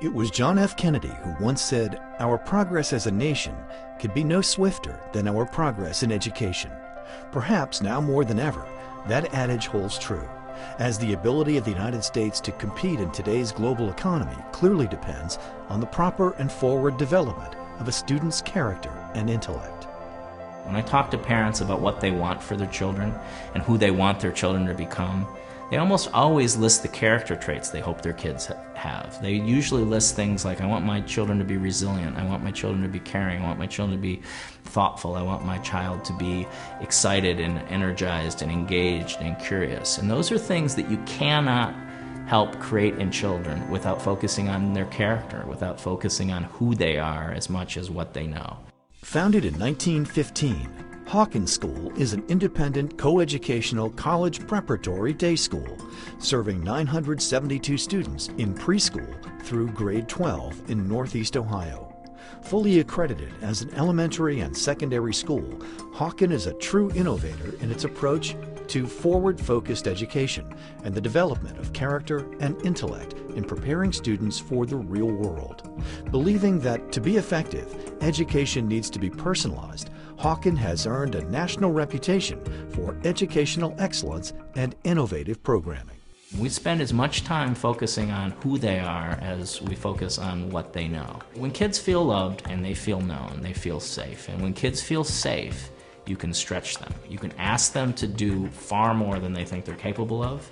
It was John F. Kennedy who once said, "Our progress as a nation could be no swifter than our progress in education." Perhaps now more than ever, that adage holds true, as the ability of the United States to compete in today's global economy clearly depends on the proper and forward development of a student's character and intellect. When I talk to parents about what they want for their children and who they want their children to become, they almost always list the character traits they hope their kids have. They usually list things like, I want my children to be resilient, I want my children to be caring, I want my children to be thoughtful, I want my child to be excited and energized and engaged and curious. And those are things that you cannot help create in children without focusing on their character, without focusing on who they are as much as what they know. Founded in 1915, Hawken School is an independent coeducational college preparatory day school, serving 972 students in preschool through grade 12 in Northeast Ohio. Fully accredited as an elementary and secondary school, Hawken is a true innovator in its approach to forward-focused education and the development of character and intellect in preparing students for the real world. Believing that to be effective, education needs to be personalized, Hawken has earned a national reputation for educational excellence and innovative programming. We spend as much time focusing on who they are as we focus on what they know. When kids feel loved and they feel known, they feel safe. And when kids feel safe, you can stretch them. You can ask them to do far more than they think they're capable of.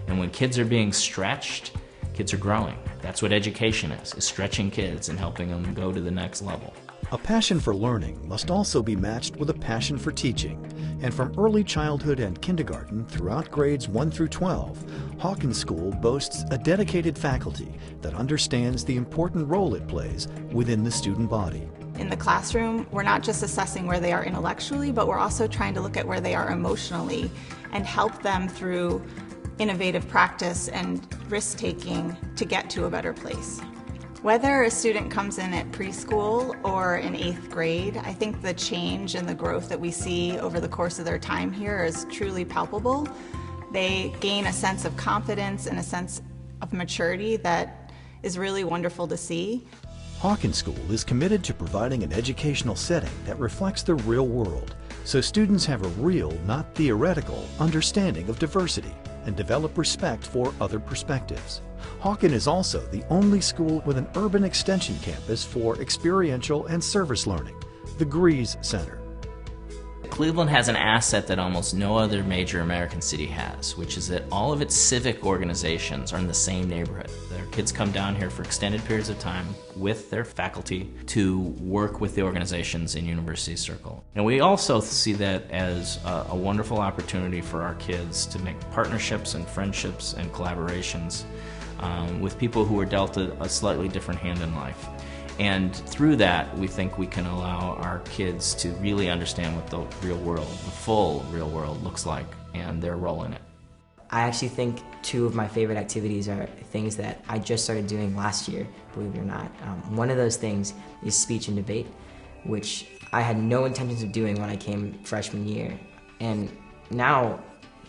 And when kids are being stretched, kids are growing. That's what education is stretching kids and helping them go to the next level. A passion for learning must also be matched with a passion for teaching, and from early childhood and kindergarten throughout grades 1 through 12, Hawken School boasts a dedicated faculty that understands the important role it plays within the student body. In the classroom, we're not just assessing where they are intellectually, but we're also trying to look at where they are emotionally and help them through innovative practice and risk-taking to get to a better place. Whether a student comes in at preschool or in 8th grade, I think the change and the growth that we see over the course of their time here is truly palpable. They gain a sense of confidence and a sense of maturity that is really wonderful to see. Hawken School is committed to providing an educational setting that reflects the real world, so students have a real, not theoretical, understanding of diversity and develop respect for other perspectives. Hawken is also the only school with an urban extension campus for experiential and service learning, the Grease Center. Cleveland has an asset that almost no other major American city has, which is that all of its civic organizations are in the same neighborhood. Their kids come down here for extended periods of time with their faculty to work with the organizations in University Circle. And we also see that as a wonderful opportunity for our kids to make partnerships and friendships and collaborations with people who are dealt a slightly different hand in life. And through that, we think we can allow our kids to really understand what the real world, the full real world, looks like and their role in it. I actually think two of my favorite activities are things that I just started doing last year, believe it or not. One of those things is speech and debate, which I had no intentions of doing when I came freshman year. And now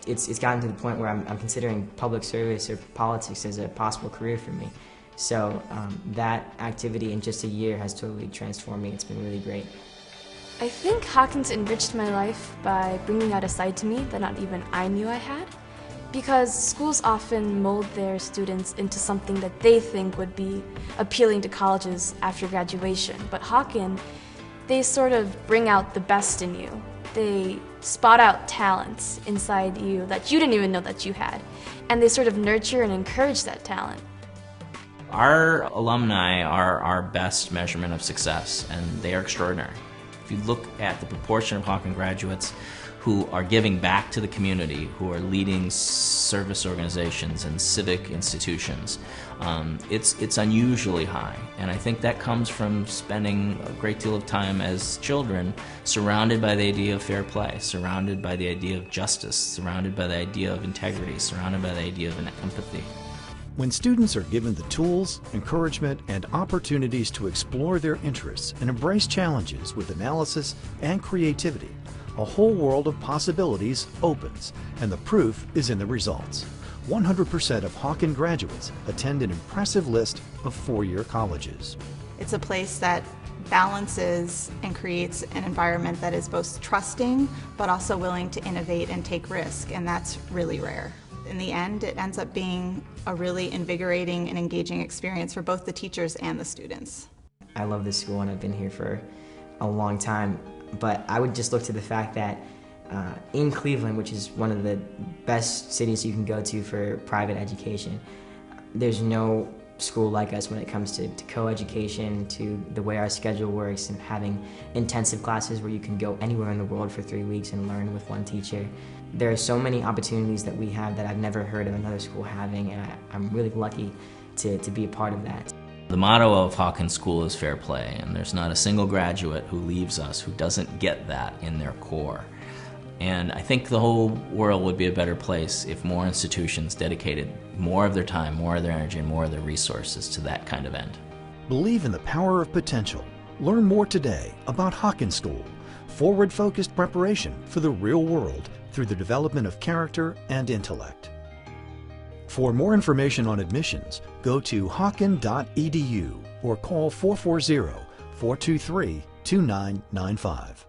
it's gotten to the point where I'm considering public service or politics as a possible career for me. So that activity in just a year has totally transformed me. It's been really great. I think Hawken's enriched my life by bringing out a side to me that not even I knew I had. Because schools often mold their students into something that they think would be appealing to colleges after graduation. But Hawken, they sort of bring out the best in you. They spot out talents inside you that you didn't even know that you had. And they sort of nurture and encourage that talent. Our alumni are our best measurement of success, and they are extraordinary. If you look at the proportion of Hawken graduates who are giving back to the community, who are leading service organizations and civic institutions, it's unusually high. And I think that comes from spending a great deal of time as children surrounded by the idea of fair play, surrounded by the idea of justice, surrounded by the idea of integrity, surrounded by the idea of empathy. When students are given the tools, encouragement, and opportunities to explore their interests and embrace challenges with analysis and creativity, a whole world of possibilities opens, and the proof is in the results. 100% of Hawken graduates attend an impressive list of four-year colleges. It's a place that balances and creates an environment that is both trusting but also willing to innovate and take risk, and that's really rare. In the end, it ends up being a really invigorating and engaging experience for both the teachers and the students. I love this school and I've been here for a long time, but I would just look to the fact that in Cleveland, which is one of the best cities you can go to for private education, there's no school like us when it comes to co-education, to the way our schedule works, and having intensive classes where you can go anywhere in the world for 3 weeks and learn with one teacher. There are so many opportunities that we have that I've never heard of another school having, and I'm really lucky to be a part of that. The motto of Hawken School is fair play, and there's not a single graduate who leaves us who doesn't get that in their core. And I think the whole world would be a better place if more institutions dedicated more of their time, more of their energy, and more of their resources to that kind of end. Believe in the power of potential. Learn more today about Hawken School, forward-focused preparation for the real world through the development of character and intellect. For more information on admissions, go to hawken.edu or call 440-423-2995.